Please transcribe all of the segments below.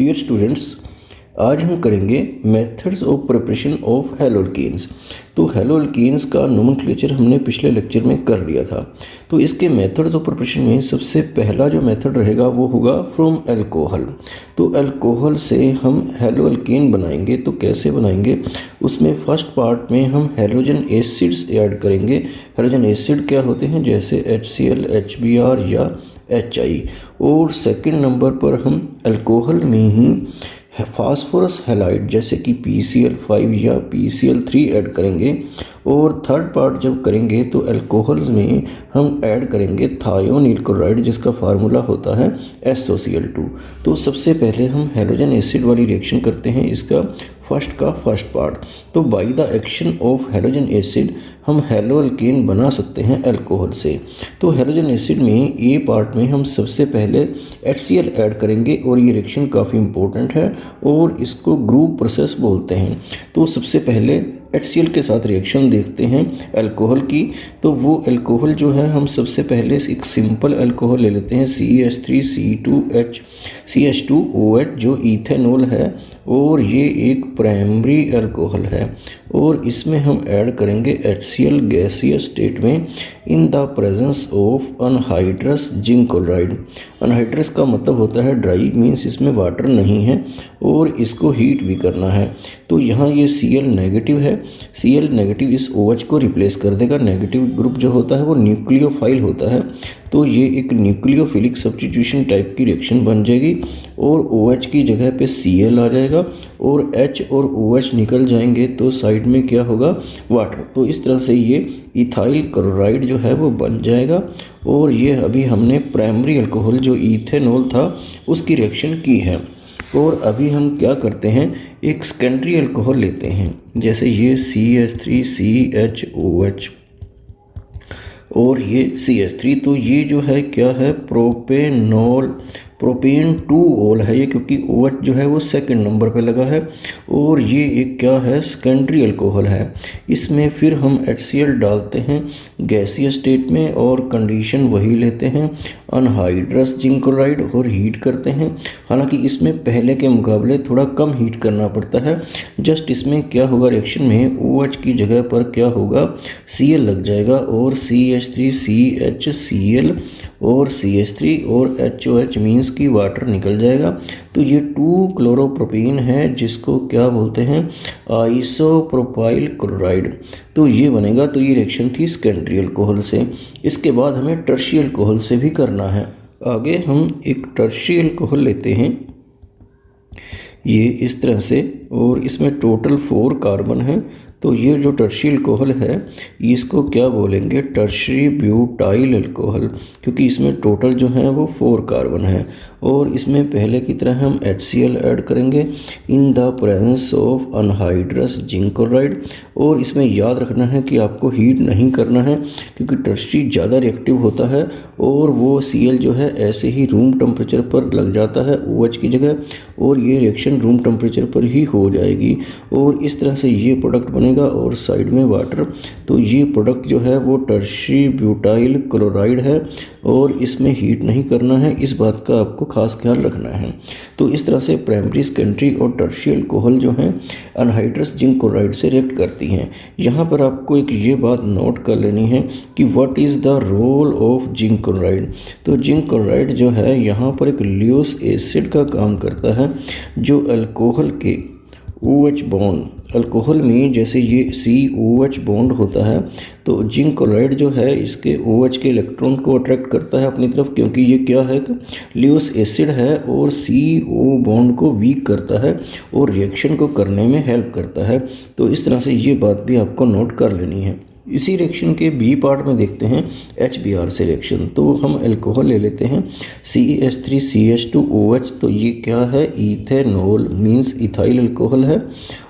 Dear students, आज हम करेंगे मेथड्स ऑफ प्रिपरेशन ऑफ हैलोअल्केन्स। तो हैलोअल्केन्स का नोमेनक्लेचर हमने पिछले लेक्चर में कर लिया था। तो इसके मेथड्स ऑफ प्रिपरेशन में सबसे पहला जो मेथड रहेगा वो होगा फ्रॉम अल्कोहल। तो अल्कोहल से हम हैलोअल्केन बनाएंगे। तो कैसे बनाएंगे, उसमें फर्स्ट पार्ट में हम हैलोजन एसिड्स ऐड करेंगे। हैलोजन एसिड क्या होते हैं, जैसे HCl, HBr या HI। और सेकंड नंबर पर हम अल्कोहल में ही फास्फोरस हैलाइड जैसे कि PCl5 या PCl3 ऐड करेंगे। और थर्ड पार्ट जब करेंगे तो अल्कोहल्स में हम ऐड करेंगे थायोनील क्लोराइड, जिसका फार्मूला होता है SOCl2। तो सबसे पहले हम हैलोजन एसिड वाली रिएक्शन करते हैं, इसका फर्स्ट पार्ट। तो by the action of halogen acid हम हैलोअल्केन बना सकते हैं अल्कोहल से। तो हैलोजन एसिड में ए पार्ट में हम सबसे पहले HCl ऐड करेंगे और ये रिएक्शन काफ़ी इंपॉर्टेंट है और इसको ग्रुप प्रोसेस बोलते हैं। तो सबसे पहले HCl के साथ रिएक्शन देखते हैं अल्कोहल की। तो वो अल्कोहल जो है हम सबसे पहले एक सिंपल अल्कोहल ले लेते हैं CH3CH2OH जो इथेनॉल है, और ये एक प्राइमरी अल्कोहल है। और इसमें हम ऐड करेंगे HCl गैसियस स्टेट में इन the presence of anhydrous zinc chloride. Anhydrous का मतलब होता है ड्राई, मीन्स इसमें वाटर नहीं है और इसको हीट भी करना है। तो यहाँ ये Cl नेगेटिव है, Cl नेगेटिव इस OH को रिप्लेस कर देगा। नेगेटिव ग्रुप जो होता है वो न्यूक्लियोफाइल होता है, तो ये एक न्यूक्लियोफिलिक सब्स्टिट्यूशन टाइप की रिएक्शन बन जाएगी और OH की जगह पे Cl आ जाएगा और H और OH निकल जाएंगे तो साइड में क्या होगा, वाटर। तो इस तरह से ये इथाइल क्लोराइड जो है वो बन जाएगा। और ये अभी हमने प्राइमरी अल्कोहल जो इथेनॉल था उसकी रिएक्शन की है। और अभी हम क्या करते हैं, एक सेकेंडरी अल्कोहल लेते हैं, जैसे ये CH3CHOH और ये CH3। तो ये जो है क्या है, प्रोपेन 2-ऑल है ये, क्योंकि OH जो है वो सेकंड नंबर पे लगा है। और ये एक क्या है, सेकेंडरी अल्कोहल है। इसमें फिर हम HCl डालते हैं गैसियस स्टेट में और कंडीशन वही लेते हैं अनहाइड्रस जिंक क्लोराइड और हीट करते हैं। हालांकि इसमें पहले के मुकाबले थोड़ा कम हीट करना पड़ता है। जस्ट इसमें क्या होगा, रिएक्शन में OH की जगह पर क्या होगा, Cl लग जाएगा और CH3CHCl और CH3 और HOH मीन्स की वाटर निकल जाएगा। तो ये 2-क्लोरोप्रोपीन है, जिसको क्या बोलते हैं, आइसोप्रोपाइल क्लोराइड। तो ये बनेगा। तो ये रिएक्शन थी सेकेंडरी अल्कोहल से। इसके बाद हमें टर्शियरी अल्कोहल से भी करना है। आगे हम एक टर्शियरी अल्कोहल लेते हैं, ये इस तरह से, और इसमें टोटल 4 कार्बन है। तो ये जो टर्शियरी अल्कोहल है इसको क्या बोलेंगे, टर्शियरी ब्यूटाइल अल्कोहल, क्योंकि इसमें टोटल जो है वो 4 कार्बन है। और इसमें पहले की तरह हम HCl ऐड करेंगे इन the presence of anhydrous zinc chloride. और इसमें याद रखना है कि आपको हीट नहीं करना है, क्योंकि टर्शियरी ज़्यादा रिएक्टिव होता है और वो Cl जो है ऐसे ही रूम टेम्परेचर पर लग जाता है OH की जगह, और ये रिएक्शन रूम टेम्परेचर पर ही हो जाएगी। और इस तरह से ये प्रोडक्ट बनेगा और साइड में वाटर। तो ये प्रोडक्ट जो है वो टर्शियरी ब्यूटाइल क्लोराइड है और इसमें हीट नहीं करना है, इस बात का आपको खास ख्याल रखना है। तो इस तरह से प्राइमरी, सेकेंडरी और टर्शियरी अल्कोहल जो हैं अनहाइड्रस जिंक क्लोराइड से रिएक्ट करती हैं। यहाँ पर आपको एक ये बात नोट कर लेनी है कि what is the role of zinc chloride. तो जिंक क्लोराइड जो है यहाँ पर एक ल्यूस एसिड का काम करता है, जो अल्कोहल के OH बॉन्ड, अल्कोहल में जैसे ये COH बॉन्ड होता है, तो जिंक क्लोराइड जो है इसके OH के इलेक्ट्रॉन को अट्रैक्ट करता है अपनी तरफ, क्योंकि ये क्या है, ल्यूस एसिड है और CO बॉन्ड को वीक करता है और रिएक्शन को करने में हेल्प करता है। तो इस तरह से ये बात भी आपको नोट कर लेनी है। इसी रिएक्शन के बी पार्ट में देखते हैं HBr से रिएक्शन। तो हम अल्कोहल ले लेते हैं CH3CH2OH। तो ये क्या है, इथेनॉल मीन्स इथाइल अल्कोहल है,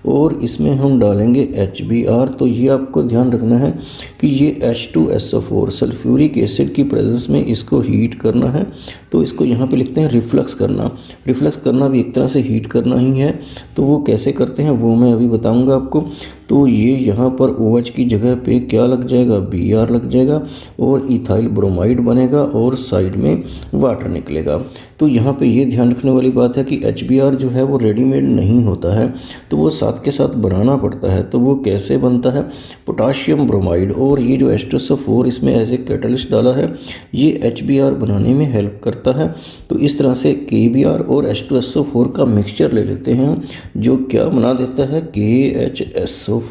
और इसमें हम डालेंगे HBr। तो ये आपको ध्यान रखना है कि ये H2SO4 सल्फ्यूरिक एसिड की प्रेजेंस में इसको हीट करना है। तो इसको यहाँ पे लिखते हैं रिफ्लक्स करना। रिफ्लक्स करना भी एक तरह से हीट करना ही है। तो वो कैसे करते हैं वो मैं अभी बताऊँगा आपको। तो तो ये यहाँ पर OH की जगह पे क्या लग जाएगा, Br लग जाएगा और इथाइल ब्रोमाइड बनेगा और साइड में वाटर निकलेगा। तो यहाँ पे ये ध्यान रखने वाली बात है कि HBr जो है वो रेडीमेड नहीं होता है, तो वो साथ के साथ बनाना पड़ता है। तो वो कैसे बनता है, पोटाशियम ब्रोमाइड और ये जो H2SO4 इसमें एज ए कैटलिस्ट डाला है, ये HBr बनाने में हेल्प करता है। तो इस तरह से KBr और H2SO4 का मिक्सचर ले लेते हैं जो क्या बना देता है KHSO4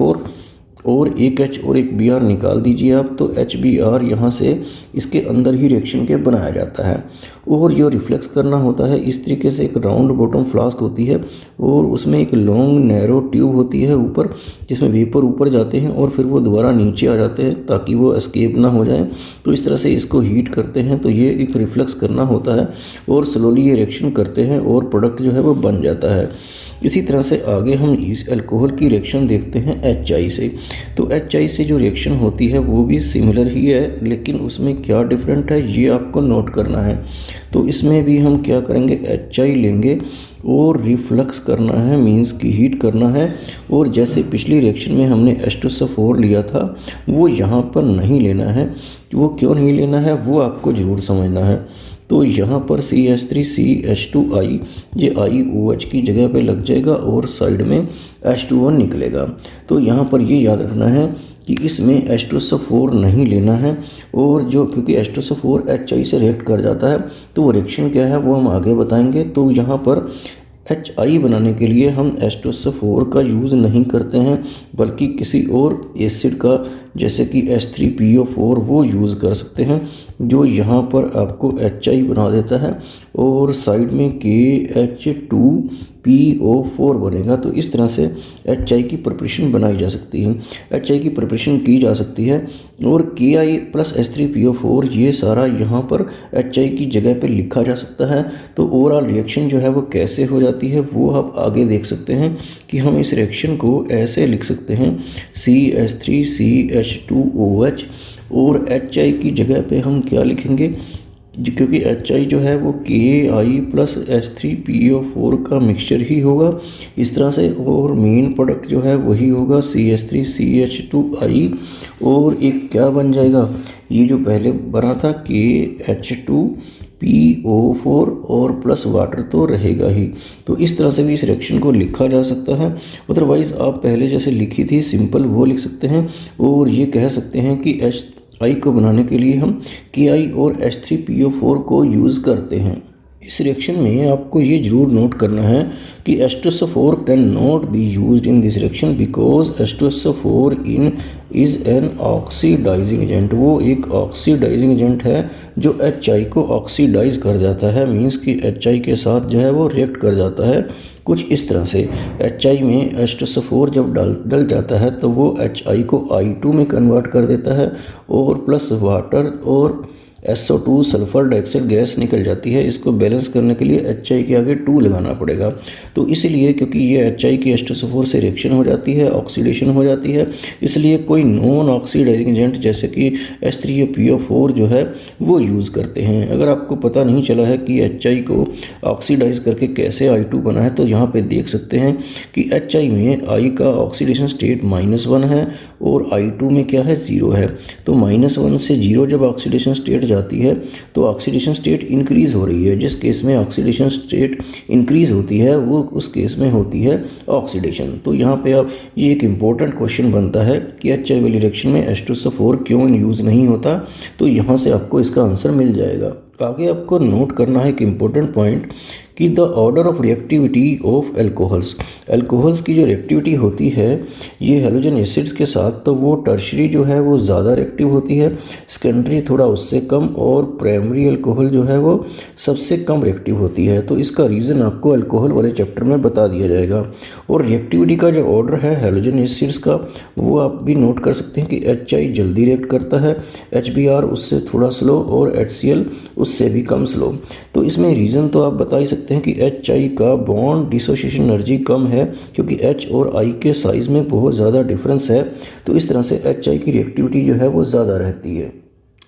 और एक H और एक Br निकाल दीजिए आप, तो HBr यहाँ से इसके अंदर ही रिएक्शन के बनाया जाता है। और जो रिफ्लेक्स करना होता है इस तरीके से, एक राउंड बॉटम फ्लास्क होती है और उसमें एक लॉन्ग नैरो ट्यूब होती है ऊपर, जिसमें वेपर ऊपर जाते हैं और फिर वो दोबारा नीचे आ जाते हैं ताकि वो एस्केप ना हो जाए। तो इस तरह से इसको हीट करते हैं, तो ये एक रिफ्लेक्स करना होता है और स्लोली ये रिएक्शन करते हैं और प्रोडक्ट जो है वो बन जाता है। इसी तरह से आगे हम इस अल्कोहल की रिएक्शन देखते हैं HI से। तो HI से जो रिएक्शन होती है वो भी सिमिलर ही है, लेकिन उसमें क्या डिफरेंट है ये आपको नोट करना है। तो इसमें भी हम क्या करेंगे, HI लेंगे और रिफ्लक्स करना है, मींस की हीट करना है। और जैसे पिछली रिएक्शन में हमने H2SO4 लिया था वो यहाँ पर नहीं लेना है। वो क्यों नहीं लेना है वो आपको ज़रूर समझना है। तो यहाँ पर CH3CH2I ये IOH की जगह पे लग जाएगा और साइड में H2O निकलेगा। तो यहाँ पर ये याद रखना है कि इसमें H2SO4 नहीं लेना है, और जो क्योंकि H2SO4 HI से रिएक्ट कर जाता है तो वो रिएक्शन क्या है वो हम आगे बताएंगे। तो यहाँ पर HI बनाने के लिए हम H2SO4 का यूज़ नहीं करते हैं, बल्कि किसी और एसिड का जैसे कि H3PO4 वो यूज़ कर सकते हैं, जो यहाँ पर आपको HI बना देता है और साइड में KH2PO4 बनेगा। तो इस तरह से HI की प्रिपरेशन बनाई जा सकती है, HI की प्रिपरेशन की जा सकती है। और Ki प्लस H3PO4 ये सारा यहाँ पर HI की जगह पे लिखा जा सकता है। तो ओवरऑल रिएक्शन जो है वो कैसे हो जाती है वो आप आगे देख सकते हैं कि हम इस रिएक्शन को ऐसे लिख सकते हैं CH3CH2OH, और HI की जगह पे हम क्या लिखेंगे, क्योंकि HI जो है वो Ki प्लस H3PO4 का मिक्सचर ही होगा इस तरह से, और मेन प्रोडक्ट जो है वही होगा CH3CH2I। और एक क्या बन जाएगा, ये जो पहले बना था KH2PO4 और प्लस वाटर तो रहेगा ही। तो इस तरह से भी इस रिएक्शन को लिखा जा सकता है। अदरवाइज़ आप पहले जैसे लिखी थी सिंपल वो लिख सकते हैं, और ये कह सकते हैं कि HI को बनाने के लिए हम Ki और H3PO4 को यूज़ करते हैं। इस रिएक्शन में आपको ये जरूर नोट करना है कि H2SO4 can not be used in this reaction because H2SO4 is an oxidising agent. वो एक ऑक्सीडाइजिंग एजेंट है जो HI को ऑक्सीडाइज कर जाता है, मींस कि HI के साथ जो है वो रिएक्ट कर जाता है कुछ इस तरह से। HI में H2SO4 जब डल जाता है तो वो HI को I2 में कन्वर्ट कर देता है और प्लस वाटर और SO2 सल्फ़र डाइऑक्साइड गैस निकल जाती है। इसको बैलेंस करने के लिए HI के आगे 2 लगाना पड़ेगा। तो इसलिए क्योंकि ये HI की H2SO4 से रिएक्शन हो जाती है, ऑक्सीडेशन हो जाती है, इसलिए कोई नॉन ऑक्सीडाइजिंग एजेंट जैसे कि H3PO4 जो है वो यूज़ करते हैं। अगर आपको पता नहीं चला है कि HI को ऑक्सीडाइज करके कैसे I2 बना है, तो यहाँ पे देख सकते हैं कि HI में I का ऑक्सीडेशन स्टेट -1 है और I2 में क्या है 0 है। तो -1 से 0 जब ऑक्सीडेशन स्टेट जाती है तो ऑक्सीडेशन स्टेट इंक्रीज़ हो रही है। जिस केस में ऑक्सीडेशन स्टेट इंक्रीज़ होती है वो उस केस में होती है ऑक्सीडेशन। तो यहाँ पे अब ये एक इम्पोर्टेंट क्वेश्चन बनता है कि HI वाली रिएक्शन में H2SO4 क्यों यूज़ नहीं होता, तो यहाँ से आपको इसका आंसर मिल जाएगा। आगे आपको नोट करना है एक इम्पोर्टेंट पॉइंट कि the order of reactivity of alcohols. Alcohols की जो रिएक्टिविटी होती है ये हैलोजन एसिड्स के साथ, तो वो टर्शरी जो है वो ज़्यादा रिएक्टिव होती है, सेकेंडरी थोड़ा उससे कम, और प्राइमरी अल्कोहल जो है वो सबसे कम रिएक्टिव होती है। तो इसका रीज़न आपको अल्कोहल वाले चैप्टर में बता दिया जाएगा। और रिएक्टिविटी का जो ऑर्डर है हैलोजन एसिड्स का वो आप भी नोट कर सकते हैं कि HI जल्दी रिएक्ट करता है, HBr उससे थोड़ा स्लो और HCl उससे भी कम स्लो। तो इसमें रीज़न तो आप बता ही सकते हैं कि HI का बॉन्ड डिसोसिएशन एनर्जी कम है क्योंकि H और I के साइज़ में बहुत ज़्यादा डिफरेंस है। तो इस तरह से HI की रिएक्टिविटी जो है वो ज़्यादा रहती है।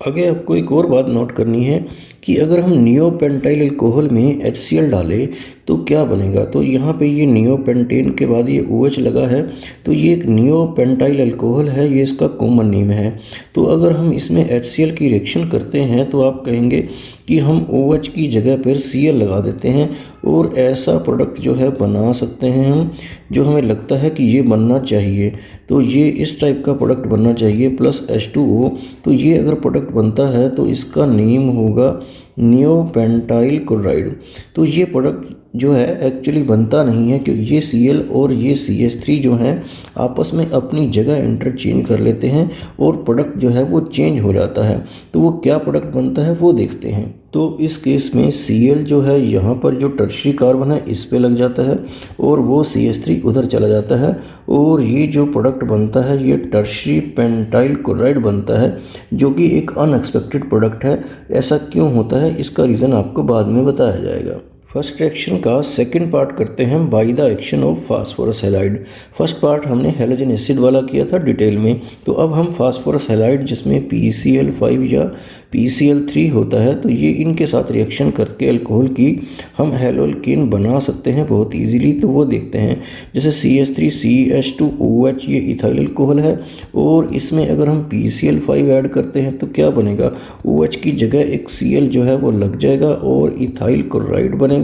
आगे आपको एक और बात नोट करनी है कि अगर हम नियोपेंटाइल अल्कोहल में HCl डालें तो क्या बनेगा। तो यहाँ पे ये नियोपेंटेन के बाद ये OH लगा है, तो ये एक नियोपेंटाइल अल्कोहल है, ये इसका कॉमन नेम है। तो अगर हम इसमें HCl की रिएक्शन करते हैं तो आप कहेंगे कि हम OH की जगह पर Cl लगा देते हैं और ऐसा प्रोडक्ट जो है बना सकते हैं हम, जो हमें लगता है कि ये बनना चाहिए। तो ये इस टाइप का प्रोडक्ट बनना चाहिए प्लस H2O। तो ये अगर प्रोडक्ट बनता है तो इसका नेम होगा नियोपेंटाइल क्लोराइड। तो ये प्रोडक्ट जो है एक्चुअली बनता नहीं है, क्योंकि ये Cl और ये CH3 जो हैं आपस में अपनी जगह इंटरचेंज कर लेते हैं और प्रोडक्ट जो है वो चेंज हो जाता है। तो वो क्या प्रोडक्ट बनता है वो देखते हैं। तो इस केस में Cl जो है यहाँ पर जो टर्शरी कार्बन है इस पे लग जाता है और वो CH3 उधर चला जाता है और ये जो प्रोडक्ट बनता है ये टर्शरी पेंटाइल क्लोराइड बनता है, जो कि एक अनएक्सपेक्टेड प्रोडक्ट है। ऐसा क्यों होता है इसका रीज़न आपको बाद में बताया जाएगा। फर्स्ट रिएक्शन का सेकंड पार्ट करते हैं by the action of phosphorus halide. First part हमने हैलोजन एसिड वाला किया था डिटेल में, तो अब हम फास्फोरस हैलाइड जिसमें PCl5 या PCl3 होता है, तो ये इनके साथ रिएक्शन करके अल्कोहल की हम हैलोअल्केन बना सकते हैं बहुत इजीली। तो वो देखते हैं, जैसे CH3CH2OH ये इथाइल अल्कोहल है और इसमें अगर हम PCl5 ऐड करते हैं तो क्या बनेगा, OH की जगह एक Cl जो है वो लग जाएगा और इथाइल क्लोराइड बनेगा।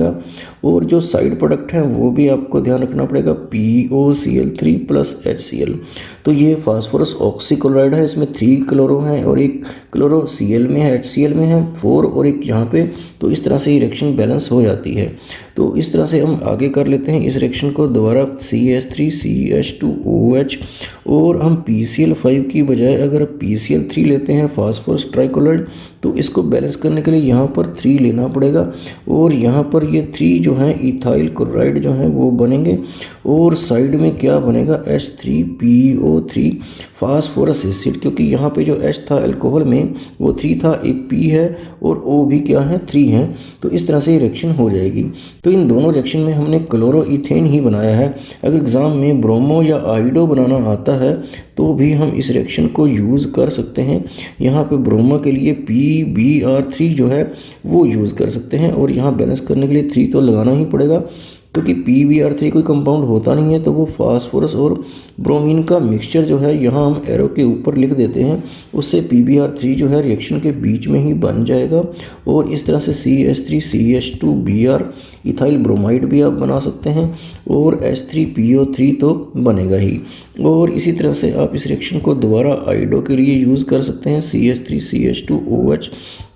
और जो साइड प्रोडक्ट हैं वो भी आपको ध्यान रखना पड़ेगा, POCl3 प्लस HCl। तो ये फास्फोरस ऑक्सीक्लोराइड है, इसमें 3 क्लोरो हैं और एक क्लोरो Cl में है, HCl में है 4 और एक यहाँ पे। तो इस तरह से ये रिएक्शन बैलेंस हो जाती है। तो इस तरह से हम आगे कर लेते हैं इस रिएक्शन को दोबारा, CH3CH2OH और हम PCl5 की बजाय अगर PCl3 लेते हैं फास्फोरस ट्राइक्लोराइड, तो इसको बैलेंस करने के लिए यहाँ पर 3 लेना पड़ेगा और यहाँ पर ये 3 जो हैं इथाइल क्लोराइड जो हैं वो बनेंगे और साइड में क्या बनेगा, H3PO3 फास्फोरस एसिड, क्योंकि यहाँ पे जो H था अल्कोहल में वो 3 था, एक P है और O भी क्या है 3 है। तो इस तरह से ये रिएक्शन हो जाएगी। तो इन दोनों रिएक्शन में हमने क्लोरोइथेन ही बनाया है। अगर एग्ज़ाम में ब्रोमो या आइडो बनाना आता है तो भी हम इस रिएक्शन को यूज़ कर सकते हैं। यहाँ पे ब्रोमो के लिए PBr3 जो है वो यूज़ कर सकते हैं और यहाँ बैलेंस करने के लिए 3 तो लगाना ही पड़ेगा, क्योंकि PBr3 कोई कंपाउंड होता नहीं है। तो वो फास्फोरस और ब्रोमीन का मिक्सचर जो है यहाँ हम एरो के ऊपर लिख देते हैं, उससे PBr3 जो है रिएक्शन के बीच में ही बन जाएगा और इस तरह से CH3CH2Br इथाइल ब्रोमाइड भी आप बना सकते हैं और H3PO3 तो बनेगा ही। और इसी तरह से आप इस रिएक्शन को दोबारा आइडो के लिए यूज़ कर सकते हैं, CH3CH2OH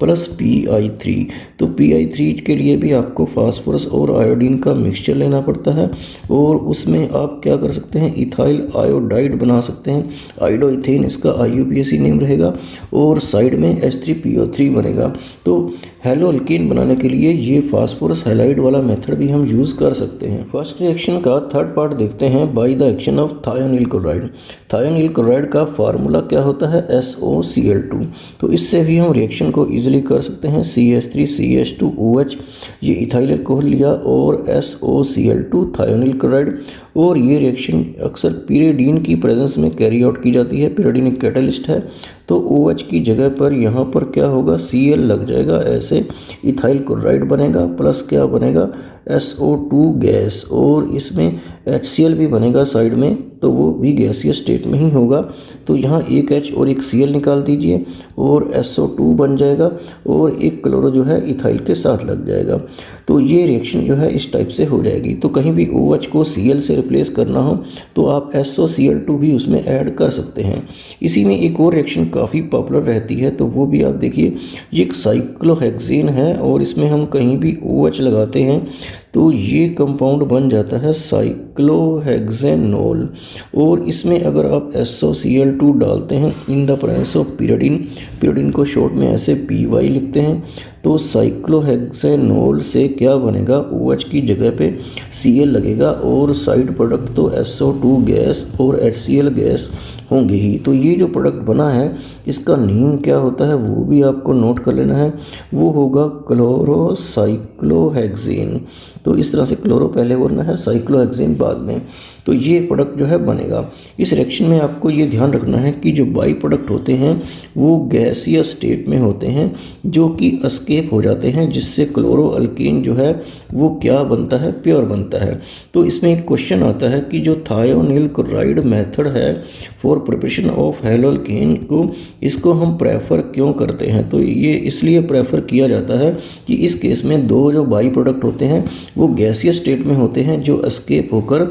प्लस Pi3। तो Pi3 के लिए भी आपको फास्फोरस और आयोडीन का मिक्सचर लेना पड़ता है और उसमें आप क्या कर सकते हैं, इथाइल आयोडाइड बना सकते हैं। आइडो इथेन इसका IUPAC नेम रहेगा और साइड में H3PO3 बनेगा। तो हैलोअल्केन बनाने के लिए ये फास्फोरस हैलाइड वाला मेथड भी हम यूज़ कर सकते हैं। फर्स्ट रिएक्शन का थर्ड पार्ट देखते हैं by the action of thionyl chloride. Thionyl chloride का फार्मूला क्या होता है, SOCl2। तो इससे भी हम रिएक्शन को ईजिली कर सकते हैं, CH3CH2OH ये इथाइल अल्कोहल लिया और SOCl2 थायोनिल क्लोराइड। और ये रिएक्शन अक्सर पिरिडीन की प्रेजेंस में कैरी आउट की जाती है। पिरिडीन एक कैटलिस्ट है, तो OH की जगह पर यहाँ पर क्या होगा, Cl लग जाएगा, ऐसे इथाइल क्लोराइड बनेगा प्लस क्या बनेगा, SO2 गैस और इसमें HCl भी बनेगा साइड में, तो वो भी गैसीय स्टेट में ही होगा। तो यहाँ एक H और एक Cl निकाल दीजिए और SO2 बन जाएगा और एक क्लोरो जो है इथाइल के साथ लग जाएगा। तो ये रिएक्शन जो है इस टाइप से हो जाएगी। तो कहीं भी OH को Cl से रिप्लेस करना हो तो आप SOCl2 भी उसमें ऐड कर सकते हैं। इसी में एक और रिएक्शन काफ़ी पॉपुलर रहती है, तो वो भी आप देखिए, ये एक साइक्लोहेक्सेन है और इसमें हम कहीं भी OH लगाते हैं तो ये कंपाउंड बन जाता है साइक्लोहेक्सेनोल। और इसमें अगर आप SOCl2 डालते हैं इन the presence of pyridine, pyridine को शॉर्ट में ऐसे PY लिखते हैं, तो साइक्लोहेक्सेनोल से क्या बनेगा, OH की जगह पे Cl लगेगा और साइड प्रोडक्ट तो SO2 गैस और HCl गैस होंगे ही। तो ये जो प्रोडक्ट बना है इसका नेम क्या होता है वो भी आपको नोट कर लेना है, वो होगा क्लोरोसाइक्लोहेक्सेन। तो इस तरह से क्लोरो पहले बोलना है, साइक्लोहेक्सेन बाद में। तो ये प्रोडक्ट जो है बनेगा। इस रिएक्शन में आपको ये ध्यान रखना है कि जो बाई प्रोडक्ट होते हैं वो गैसियस स्टेट में होते हैं जो कि एस्केप हो जाते हैं, जिससे क्लोरो अल्कीन जो है वो क्या बनता है, प्योर बनता है। तो इसमें एक क्वेश्चन आता है कि जो थायोनिल क्लोराइड मेथड है for preparation of hello alkyne को, इसको हम प्रेफर क्यों करते हैं? तो ये इसलिए प्रेफर किया जाता है कि इस केस में दो जो बाई प्रोडक्ट होते हैं वो गैसियस स्टेट में होते हैं जो एस्केप होकर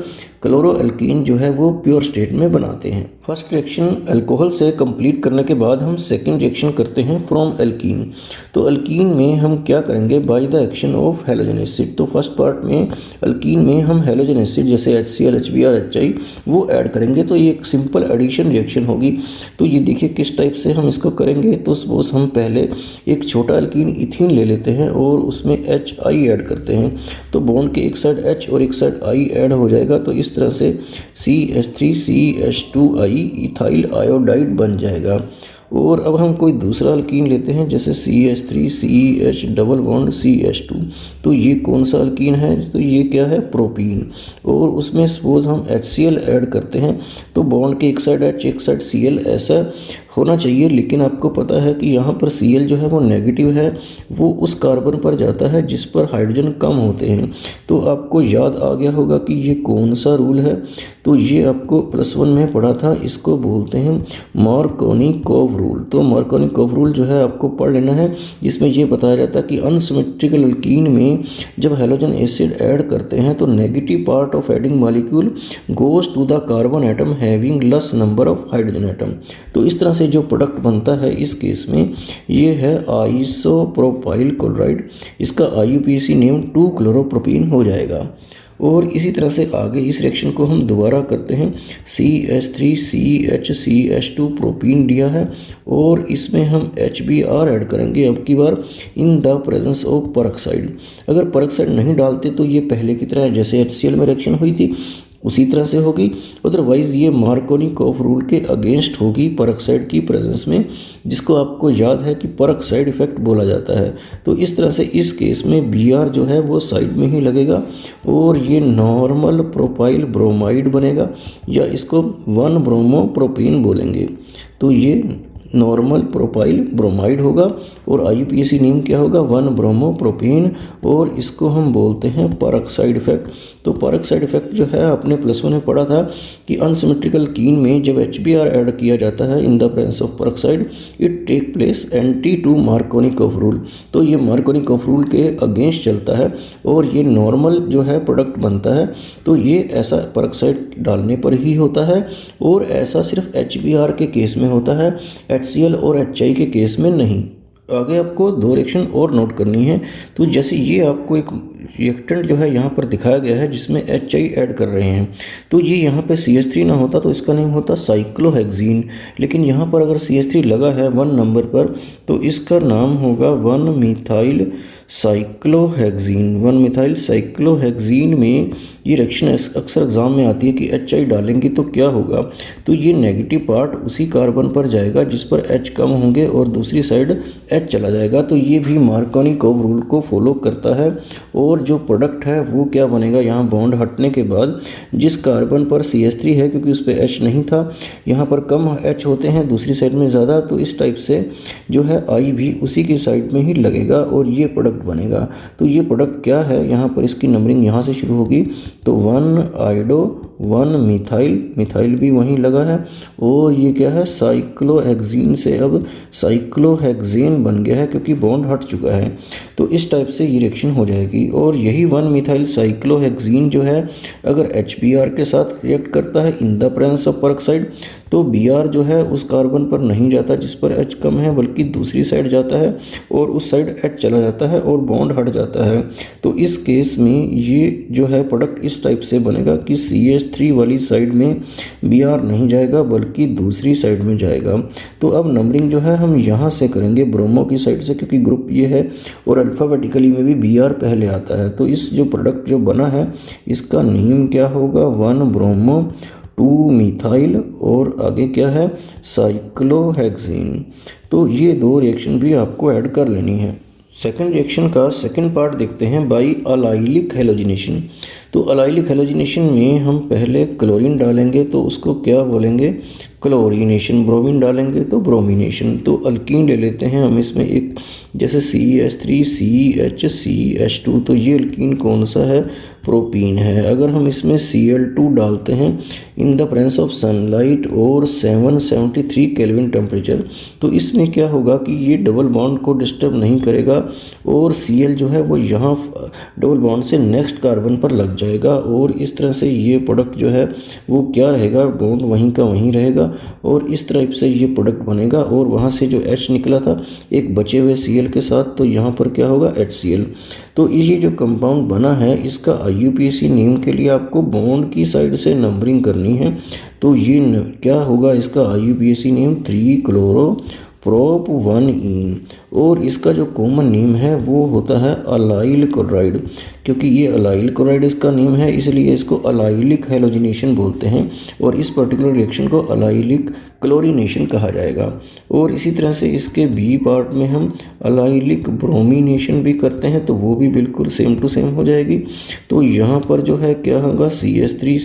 क्लोरो अल्कीन जो है वो प्योर स्टेट में बनाते हैं। फर्स्ट रिएक्शन अल्कोहल से कंप्लीट करने के बाद हम सेकंड रिएक्शन करते हैं फ्रॉम अल्कीन। तो अल्कीन में हम क्या करेंगे, by the action of halogen acid. तो फर्स्ट पार्ट में अल्कीन में हम हैलोजन एसिड जैसे HCl, HBr, HI वो ऐड करेंगे। तो ये एक सिंपल एडिशन रिएक्शन होगी। तो ये देखिए किस टाइप से हम इसको करेंगे। तो सपोज हम पहले एक छोटा अल्कीन इथीन ले लेते हैं और उसमें HI ऐड करते हैं। तो बॉन्ड के एक साइड H और एक साइड I ऐड हो जाएगा। तो इस तरह से CH3CH2I इथाइल आयोडाइड बन जाएगा। और अब हम कोई दूसरा अल्कीन लेते हैं जैसे CH3CH डबल बॉन्ड CH2। तो ये कौन सा अल्कीन है? तो ये क्या है, प्रोपीन। और उसमें सपोज हम HCl ऐड करते हैं। तो बॉन्ड के एक साइड H एक साइड Cl ऐसा होना चाहिए, लेकिन आपको पता है कि यहाँ पर Cl जो है वो नेगेटिव है, वो उस कार्बन पर जाता है जिस पर हाइड्रोजन कम होते हैं। तो आपको याद आ गया होगा कि ये कौन सा रूल है। तो ये आपको +1 में पढ़ा था, इसको बोलते हैं मार्कोनिकोव रूल। तो मार्कोनिकोव रूल जो है आपको पढ़ लेना है, जिसमें ये बताया जाता है कि अनसिमेट्रिकल अल्कीन में जब हैलोजन एसिड ऐड करते हैं तो negative part of adding molecule goes to the carbon atom having less number of hydrogen atom. तो इस तरह से जो प्रोडक्ट बनता है इस केस में ये है आइसोप्रोपाइल क्लोराइड। इसका IUPAC नेम 2-क्लोरोप्रोपीन हो जाएगा। और इसी तरह से आगे इस रिएक्शन को हम दोबारा करते हैं। CH3CHCH2 प्रोपीन दिया है और इसमें हम HBr ऐड करेंगे अब की बार in the presence of peroxide. अगर परऑक्साइड नहीं डालते तो ये पहले की तरह जैसे HCl में रिएक्शन हुई थी उसी तरह से होगी। अदरवाइज़ ये मार्कोनिकोव रूल के अगेंस्ट होगी परऑक्साइड की प्रेजेंस में, जिसको आपको याद है कि परऑक्साइड इफेक्ट बोला जाता है। तो इस तरह से इस केस में Br जो है वो साइड में ही लगेगा और ये नॉर्मल प्रोपाइल ब्रोमाइड बनेगा, या इसको 1-ब्रोमोप्रोपीन बोलेंगे। तो ये नॉर्मल प्रोपाइल ब्रोमाइड होगा और IUPAC नेम क्या होगा, 1-ब्रोमोप्रोपीन, और इसको हम बोलते हैं परऑक्साइड इफेक्ट। तो परऑक्साइड इफेक्ट जो है आपने +1 में पढ़ा था कि अनसिमेट्रिकल कीन में जब HBr ऐड किया जाता है in the presence of peroxide it take place anti to Markovnikov rule. तो ये मार्कोनिकोव रूल के अगेंस्ट चलता है और ये नॉर्मल जो है प्रोडक्ट बनता है। तो ये ऐसा परऑक्साइड डालने पर ही होता है और ऐसा सिर्फ HBr के केस में होता है, HCl और HI के केस में नहीं। आगे आपको 2 रिएक्शन और नोट करनी है। तो जैसे ये आपको एक रिएक्टेंट जो है यहाँ पर दिखाया गया है जिसमें HI ऐड कर रहे हैं। तो ये यहाँ पे CH3 ना होता तो इसका नेम होता साइक्लोहेक्सीन, लेकिन यहाँ पर अगर CH3 लगा है 1 नंबर पर तो इसका नाम होगा 1-मिथाइल साइक्लोहेक्सीन। 1-मिथाइल साइक्लोहेक्सीन में ये रिएक्शन अक्सर एग्जाम में आती है कि HI डालेंगे तो क्या होगा। तो ये नेगेटिव पार्ट उसी कार्बन पर जाएगा जिस पर H कम होंगे और दूसरी साइड H चला जाएगा। तो ये भी मार्कोनिकोव रूल को फॉलो करता है। और जो प्रोडक्ट है वो क्या बनेगा, यहाँ बॉन्ड हटने के बाद जिस कार्बन पर CH3 है, क्योंकि उस पर H नहीं था, यहाँ पर कम H होते हैं, दूसरी साइड में ज़्यादा, तो इस टाइप से जो है I भी उसी की साइड में ही लगेगा और ये प्रोडक्ट बनेगा। तो ये प्रोडक्ट क्या है, यहाँ पर इसकी नंबरिंग यहाँ से शुरू होगी। तो 1-आइडो 1-मिथाइल, मिथाइल भी वहीं लगा है, और ये क्या है, साइक्लोहेक्सीन से अब साइक्लोहेक्सेन बन गया है क्योंकि बॉन्ड हट चुका है। तो इस टाइप से ये रिएक्शन हो जाएगी। और यही 1-मिथाइल साइक्लोहेक्सीन जो है अगर HBr के साथ रिएक्ट करता है in the presence of peroxide तो Br जो है उस कार्बन पर नहीं जाता जिस पर H कम है, बल्कि दूसरी साइड जाता है और उस साइड H चला जाता है और बॉन्ड हट जाता है। तो इस केस में ये जो है प्रोडक्ट इस टाइप से बनेगा कि CH3 वाली साइड में Br नहीं जाएगा बल्कि दूसरी साइड में जाएगा। तो अब नंबरिंग जो है हम यहाँ से करेंगे ब्रोमो की साइड से, क्योंकि ग्रुप ये है और अल्फ़ाबेटिकली में भी Br पहले आता है। तो इस जो प्रोडक्ट जो बना है इसका नेम क्या होगा, 1-ब्रोमो 2-मिथाइल और आगे क्या है, साइक्लोहेक्सीन। तो ये 2 रिएक्शन भी आपको ऐड कर लेनी है। सेकेंड रिएक्शन का सेकेंड पार्ट देखते हैं बाई अलाइलिक हैलोजिनेशन। तो अलाइलिक हैलोजिनेशन में हम पहले क्लोरीन डालेंगे तो उसको क्या बोलेंगे, क्लोरीनेशन। ब्रोमीन डालेंगे तो ब्रोमिनेशन। तो अल्कीन ले लेते हैं हम इसमें एक, जैसे CH3 CH2। तो ये अल्कीन कौन सा है, प्रोपीन है। अगर हम इसमें Cl2 डालते हैं इन द प्रेजेंस ऑफ सनलाइट और 773 केल्विन टेम्परेचर, तो इसमें क्या होगा कि ये डबल बॉन्ड को डिस्टर्ब नहीं करेगा और Cl जो है वो यहाँ डबल बॉन्ड से नेक्स्ट कार्बन पर लग जाएगा और इस तरह से ये प्रोडक्ट जो है वो क्या रहेगा, बॉन्ड वहीं का वहीं रहेगा और इस तरह से ये प्रोडक्ट बनेगा। और वहाँ से जो H निकला था एक बचे हुए Cl के साथ, तो यहाँ पर क्या होगा, HCl। तो ये जो कंपाउंड बना है इसका IUPAC नेम के लिए आपको बॉन्ड की साइड से नंबरिंग करनी है। तो ये क्या होगा, इसका IUPAC नेम 3-chloro-prop-1-ene और इसका जो कॉमन नेम है वो होता है अलाइल क्लोराइड। क्योंकि ये अलाइल क्लोराइड इसका नेम है इसलिए इसको अलाइलिक हैलोजिनेशन बोलते हैं और इस पर्टिकुलर रिएक्शन को अलाइलिक क्लोरीनेशन कहा जाएगा। और इसी तरह से इसके बी पार्ट में हम अलाइलिक ब्रोमिनेशन भी करते हैं तो वो भी बिल्कुल सेम टू सेम हो जाएगी। तो यहाँ पर जो है क्या होगा, CH3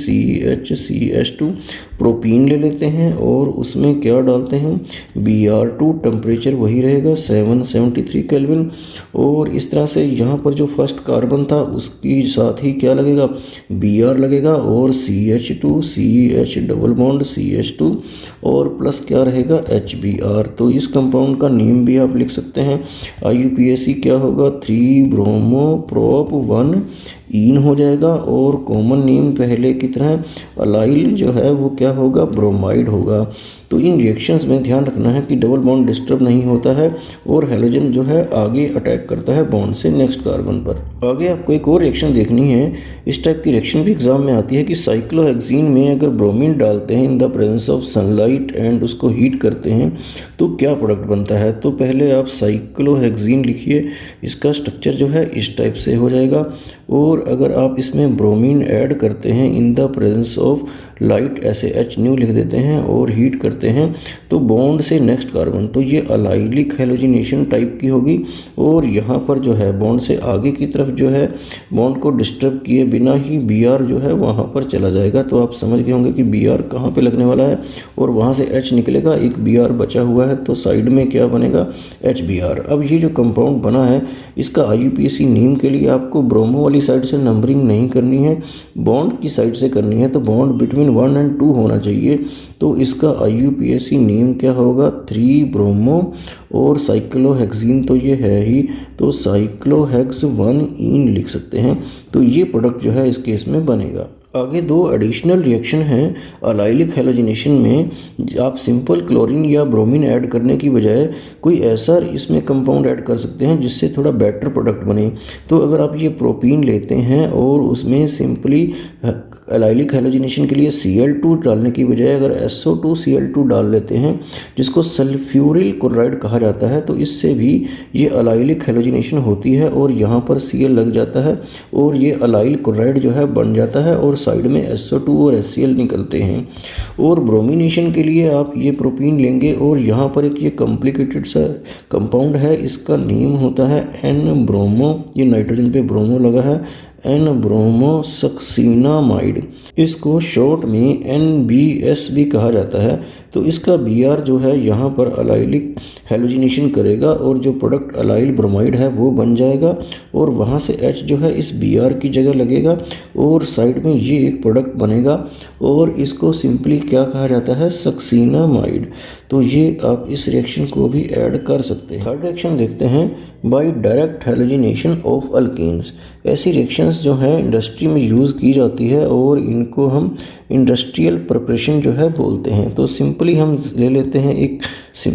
CH2 प्रोपीन ले लेते हैं और उसमें क्या डालते हैं, Br2। टेम्परेचर वही रहेगा 773 केल्विन। और इस तरह से यहाँ पर जो फर्स्ट कार्बन था उसकी साथ ही क्या लगेगा, Br लगेगा और CH2 CH double bond CH2 और प्लस क्या रहेगा, HBr। तो इस कंपाउंड का नेम भी आप लिख सकते हैं, IUPAC क्या होगा, 3-bromo-prop-1-ene हो जाएगा। और कॉमन नेम पहले की तरह अलाइल जो है वो क्या होगा, ब्रोमाइड होगा। तो इन रिएक्शंस में ध्यान रखना है कि डबल बॉन्ड डिस्टर्ब नहीं होता है और हैलोजन जो है आगे अटैक करता है बॉन्ड से नेक्स्ट कार्बन पर। आगे आपको एक और रिएक्शन देखनी है, इस टाइप की रिएक्शन भी एग्जाम में आती है कि साइक्लोहेक्सीन में अगर ब्रोमीन डालते हैं इन the presence of sunlight and उसको हीट करते हैं तो क्या प्रोडक्ट बनता है। तो पहले आप साइक्लोहेक्सीन लिखिए, इसका स्ट्रक्चर जो है इस टाइप से हो जाएगा। और अगर आप इसमें ब्रोमीन ऐड करते हैं इन द प्रेजेंस ऑफ लाइट, ऐसे H न्यू लिख देते हैं और हीट करते हैं तो बॉन्ड से नेक्स्ट कार्बन, तो ये अलाइलिक हैलोजिनेशन टाइप की होगी। और यहाँ पर जो है बॉन्ड से आगे की तरफ जो है बॉन्ड को डिस्टर्ब किए बिना ही Br जो है वहाँ पर चला जाएगा। तो आप समझ गए होंगे कि Br कहाँ पे लगने वाला है और वहाँ से H निकलेगा, एक Br बचा हुआ है तो साइड में क्या बनेगा, HBr। अब ये जो कंपाउंड बना है इसका IUPAC नेम के लिए आपको ब्रोमो वाली साइड से नंबरिंग नहीं करनी है, बॉन्ड की साइड से करनी है। तो बॉन्ड बिटवीन 1 और 2 होना चाहिए। तो इसका IUPAC नेम क्या होगा, 3-ब्रोमो और साइक्लोहेक्सीन तो ये है ही, तो साइक्लोहेक्स-1-ene लिख सकते हैं। तो ये प्रोडक्ट जो है इस केस में बनेगा। आगे दो एडिशनल रिएक्शन हैं अलाइलिक हैलोजिनेशन में। आप सिंपल क्लोरीन या ब्रोमीन ऐड करने की बजाय कोई ऐसा इसमें कंपाउंड ऐड कर सकते हैं जिससे थोड़ा बेटर प्रोडक्ट बने। तो अगर आप ये प्रोपीन लेते हैं और उसमें सिंपली अलाइलिक हैलोजिनेशन के लिए Cl2 डालने की बजाय अगर SO2 Cl2 डाल लेते हैं जिसको सल्फ्यूरिल क्लोराइड कहा जाता है, तो इससे भी ये अलाइलिक हैलोजिनेशन होती है और यहाँ पर Cl लग जाता है और ये अलाइल क्लोराइड जो है बन जाता है और साइड में SO2 और HCl निकलते हैं। और ब्रोमिनेशन के लिए आप ये प्रोपीन लेंगे और यहाँ पर एक ये कॉम्प्लिकेटेड सा कंपाउंड है, इसका नेम होता है N-ब्रोमो, ये नाइट्रोजन पे ब्रोमो लगा है, N-ब्रोमोसक्सिनामाइड। इसको शॉर्ट में NBS भी कहा जाता है। तो इसका Br जो है यहाँ पर अलाइलिक हैलोजिनेशन करेगा और जो प्रोडक्ट अलाइल ब्रोमाइड है वो बन जाएगा और वहाँ से H जो है इस Br की जगह लगेगा और साइड में ये एक प्रोडक्ट बनेगा और इसको सिंपली क्या कहा जाता है, सक्सिनामाइड। तो ये आप इस रिएक्शन को भी ऐड कर सकते हैं। थर्ड रिएक्शन देखते हैं, by direct halogenation of alkanes. ऐसी रिएक्शंस जो है इंडस्ट्री में यूज़ की जाती है और इनको हम इंडस्ट्रियल प्रिपरेशन जो है बोलते हैं। तो सिंपली हम ले लेते हैं एक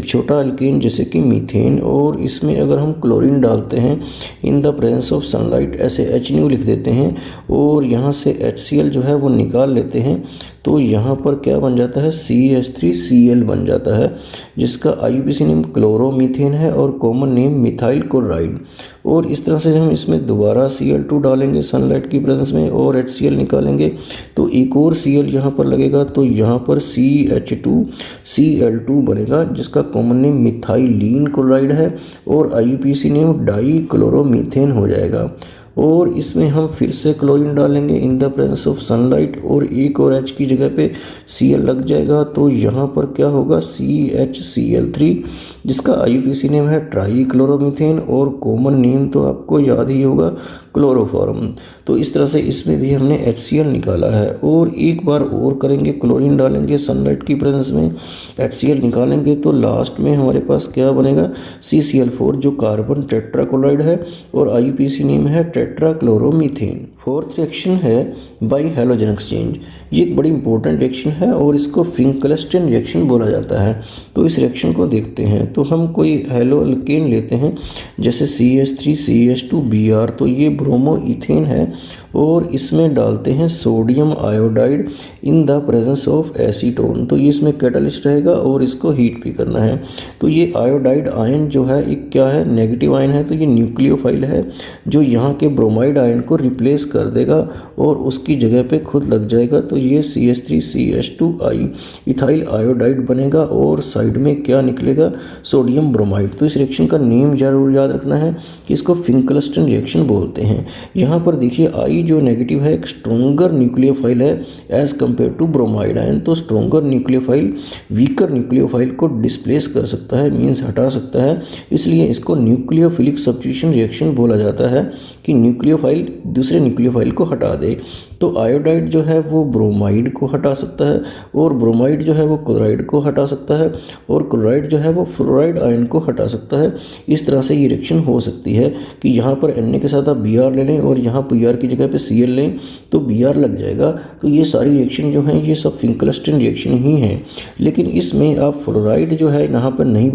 छोटा अल्केन जैसे कि मीथेन और इसमें अगर हम क्लोरीन डालते हैं इन द प्रेजेंस ऑफ सनलाइट, ऐसे H न्यू लिख देते हैं और यहाँ से HCl जो है वो निकाल लेते हैं। तो यहाँ पर क्या बन जाता है, CH3Cl बन जाता है, जिसका IUPAC नेम क्लोरोमीथेन है और कॉमन नेम मिथाइल क्लोराइड। और इस तरह से हम इसमें दोबारा Cl2 डालेंगे सनलाइट की प्रेजेंस में और HCl निकालेंगे तो एक और Cl यहाँ पर लगेगा, तो यहाँ पर CH2Cl2 बनेगा, जिसका कॉमन नेम मिथाइलीन क्लोराइड है और IUPAC नेम डाई क्लोरोमीथेन हो जाएगा। और इसमें हम फिर से क्लोरीन डालेंगे इन द प्रेजेंस ऑफ सनलाइट और एक और H की जगह पे Cl लग जाएगा, तो यहाँ पर क्या होगा, CHCl3, जिसका IUPAC नेम है ट्राई क्लोरोमीथेन और कॉमन नेम तो आपको याद ही होगा, क्लोरोफॉर्म। तो इस तरह से इसमें भी हमने HCl निकाला है। और एक बार और करेंगे, क्लोरीन डालेंगे सनलाइट की प्रेजेंस में, HCl निकालेंगे तो लास्ट में हमारे पास क्या बनेगा, CCl4, जो कार्बन टेट्राक्लोराइड है और IUPAC नेम है टेट्राक्लोरोमीथेन। फोर्थ रिएक्शन है बाई हैलोजन एक्सचेंज। ये एक बड़ी इंपॉर्टेंट रिएक्शन है और इसको फिंकलस्टन रिएक्शन बोला जाता है। तो इस रिएक्शन को देखते हैं। तो हम कोई हैलो अल्केन लेते हैं, जैसे CH3CH2Br, तो ये ब्रोमो इथेन है और इसमें डालते हैं sodium iodide in the presence of acetone. तो ये इसमें कैटलिस्ट रहेगा और इसको हीट भी करना है। तो ये आयोडाइड आयन जो है एक क्या है, नेगेटिव आयन है, तो ये न्यूक्लियोफाइल है जो यहाँ के ब्रोमाइड आयन को रिप्लेस कर देगा और उसकी जगह पे खुद लग जाएगा। तो ये CH3CH2I इथाइल आयोडाइड बनेगा और साइड में क्या निकलेगा, सोडियम ब्रोमाइड। तो इस रिएक्शन का नेम जरूर याद रखना है कि इसको फिंकलस्टन रिएक्शन बोलते हैं। यहाँ पर देखिए I जो नेगेटिव है एक स्ट्रोंगर न्यूक्लियोफाइल है as compared to bromide ion. तो स्ट्रोंगर न्यूक्लियोफाइल वीकर न्यूक्लियोफाइल को डिस्प्लेस कर सकता है, मीन्स हटा सकता है, इसलिए इसको न्यूक्लियोफिलिक सब्स्टिट्यूशन रिएक्शन बोला जाता है कि न्यूक्लियोफाइल दूसरे न्यूक्लियोफाइल को हटा दे। तो आयोडाइड जो है वो ब्रोमाइड को हटा सकता है और ब्रोमाइड जो है वो क्लोराइड को हटा सकता है और क्लोराइड जो है वो फ्लोराइड आयन को हटा सकता है। इस तरह से ये रिएक्शन हो सकती है कि यहाँ पर Na के साथ आप Br ले लें और यहाँ Br की जगह पे Cl लें तो Br लग जाएगा। तो ये सारी रिएक्शन जो हैं ये सब फिंकलस्टन रिएक्शन ही हैं। लेकिन इसमें आप फ्लोराइड जो है यहाँ पर नहीं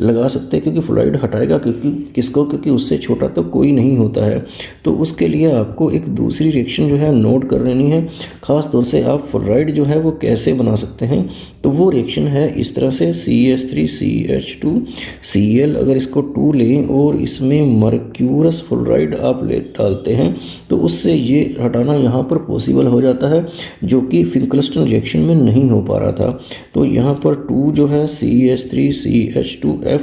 लगा सकते, क्योंकि फ्लोराइड हटाएगा क्योंकि उससे छोटा तो कोई नहीं होता है। तो उसके लिए आपको एक दूसरी रिएक्शन जो है नोट कर लेनी है। ख़ास तौर से आप फ्लोराइड जो है वो कैसे बना सकते हैं, तो वो रिएक्शन है इस तरह से, CH3CH2Cl, अगर इसको 2 लें और इसमें मर्क्यूरस फ्लोराइड आप डालते हैं तो उससे ये हटाना यहाँ पर पॉसिबल हो जाता है, जो कि फिंकलस्टन रिएक्शन में नहीं हो पा रहा था। तो यहाँ पर 2 जो है CH3CH2F,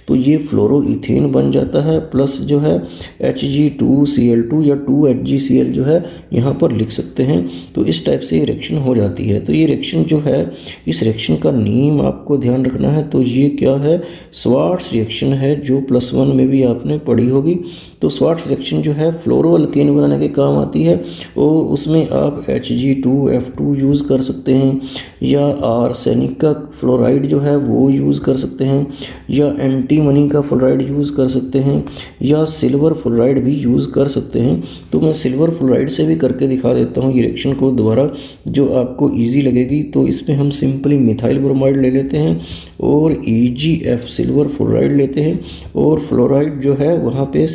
तो ये फ्लोरोइथेन बन जाता है, प्लस जो है Hg2Cl2 या 2HgCl जो है यहाँ पर लिख सकते हैं। तो इस टाइप से ये रिएक्शन हो जाती है। तो ये रिएक्शन जो है, इस रिएक्शन का नेम आपको ध्यान रखना है। तो ये क्या है, स्वार्ट्स रिएक्शन है, जो +1 में भी आपने पढ़ी होगी। तो स्वार्ट्स रिएक्शन जो है फ्लोरोअल्केन बनाने के काम आती है और उसमें आप Hg2F2 यूज़ कर सकते हैं या आर्सेनिक का फ्लोराइड जो है वो यूज़ कर सकते हैं या एंटीमनी का फ्लोराइड यूज़ कर सकते हैं या सिल्वर फ्लोराइड भी यूज़ कर सकते हैं। तो मैं सिल्वर फ्लोराइड से भी करके दिखा देता हूँ ये रिएक्शन को दोबारा, जो आपको ईजी लगेगी। तो इसमें हम सिंपली मिथाइल ब्रोमाइड ले लेते हैं और EgF सिल्वर फ्लोराइड लेते हैं और फ्लोराइड जो है वहाँ पे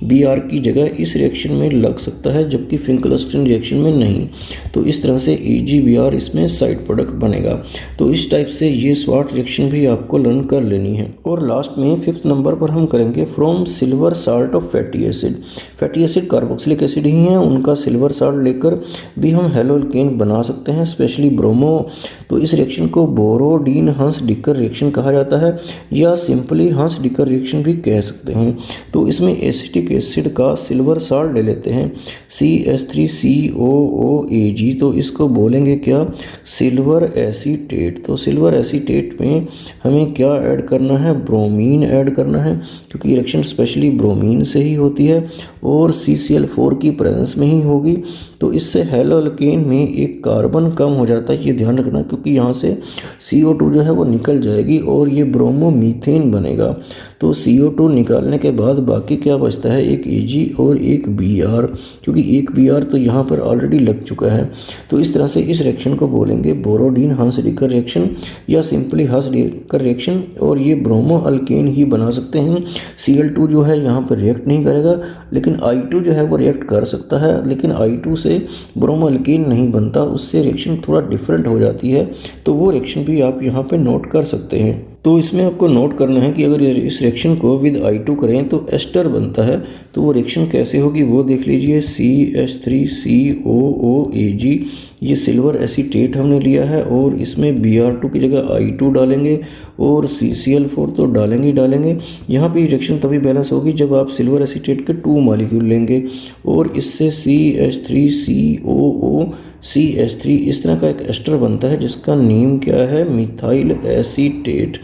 Br की जगह इस रिएक्शन में लग सकता है, जबकि फिंकलस्टन रिएक्शन में नहीं। तो इस तरह से EgBr इसमें साइड प्रोडक्ट बनेगा। तो इस टाइप से ये स्वार्ट रिएक्शन भी आपको लर्न कर लेनी है। और लास्ट में 5th नंबर पर हम करेंगे from silver salt of fatty acid. Fatty acid carboxylic acid ही हैं, उनका सिल्वर साल्ट लेकर भी हम हैलोअल्केन बना सकते हैं, स्पेशली ब्रोमो। तो इस रिएक्शन को बोरोडीन हंस डिकर रिएक्शन कहा जाता है या सिंपली हंस डिकर रिएक्शन भी कह सकते हैं। तो इसमें एसिटिक एसिड का सिल्वर साल्ट ले लेते हैं CH3COOAg, तो इसको बोलेंगे क्या, सिल्वर एसीटेट। तो सिल्वर एसीटेट में हमें क्या ऐड करना है, ब्रोमीन ऐड करना है, क्योंकि रिएक्शन स्पेशली ब्रोमीन से ही होती है और CCl4 की प्रेजेंस में ही होगी। तो इससे हैलोअल्केन में एक कार्बन कम हो जाता है, ये ध्यान रखना, क्योंकि यहाँ से CO2 जो है वो निकल जाएगी और ये ब्रोमोमीथेन बनेगा। तो CO2 निकालने के बाद बाकी क्या बचता है, है, एक Ag और एक Br, क्योंकि एक Br तो यहाँ पर ऑलरेडी लग चुका है। तो इस तरह से इस रिएक्शन को बोलेंगे बोरोडीन हंसडीकर रिएक्शन या सिंपली हंसडीकर रिएक्शन, और ये ब्रोमो अल्केन ही बना सकते हैं। Cl2 जो है यहाँ पर रिएक्ट नहीं करेगा, लेकिन I2 जो है वो रिएक्ट कर सकता है, लेकिन I2 से ब्रोमो अल्केन नहीं बनता, उससे रिएक्शन थोड़ा डिफरेंट हो जाती है। तो वो रिएक्शन भी आप यहाँ पे नोट कर सकते हैं। तो इसमें आपको नोट करना है कि अगर इस रिएक्शन को विद I2 करें तो एस्टर बनता है। तो वो रिएक्शन कैसे होगी वो देख लीजिए। CH3COOAg, ये सिल्वर एसीटेट हमने लिया है और इसमें Br2 की जगह I2 डालेंगे और CCl4 तो डालेंगे। यहाँ पे रिएक्शन तभी बैलेंस होगी जब आप सिल्वर एसीटेट के 2 मॉलिक्यूल लेंगे और इससे CH3COOCH3 इस तरह का एक एस्टर बनता है जिसका नेम क्या है, मिथाइल एसीटेट।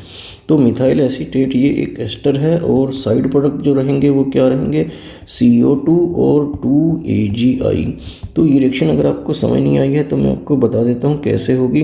तो मिथाइल एसीटेट ये एक एस्टर है और साइड प्रोडक्ट जो रहेंगे वो क्या रहेंगे, CO2 और 2AgI। तो ये रिएक्शन अगर आपको समझ नहीं आई है तो मैं आपको बता देता हूँ कैसे होगी।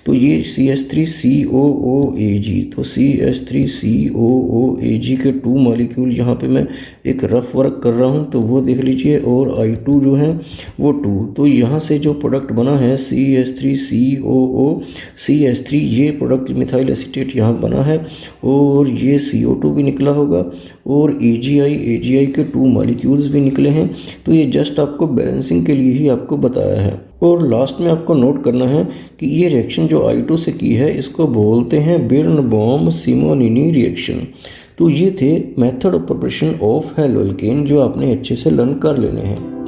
तो ये CH3COOAg, तो CH3COOAg के 2 मॉलिक्यूल यहाँ पे मैं एक रफ वर्क कर रहा हूँ, तो वो देख लीजिए, और I2 जो है वो 2। तो यहाँ से जो प्रोडक्ट बना है CH3COOCH3, ये प्रोडक्ट मिथाइल एसीटेट यहाँ बना है और ये CO2 भी निकला होगा और AgI के 2 मॉलिक्यूल्स भी निकले हैं। तो ये जस्ट आपको बैलेंसिंग के लिए ही आपको बताया है। और लास्ट में आपको नोट करना है कि ये रिएक्शन जो I2 से की है इसको बोलते हैं बिर्नबाउम-सिमोनिनी रिएक्शन। तो ये थे मेथड ऑफ प्रिपरेशन ऑफ हैलोअल्केन जो आपने अच्छे से लर्न कर लेने हैं।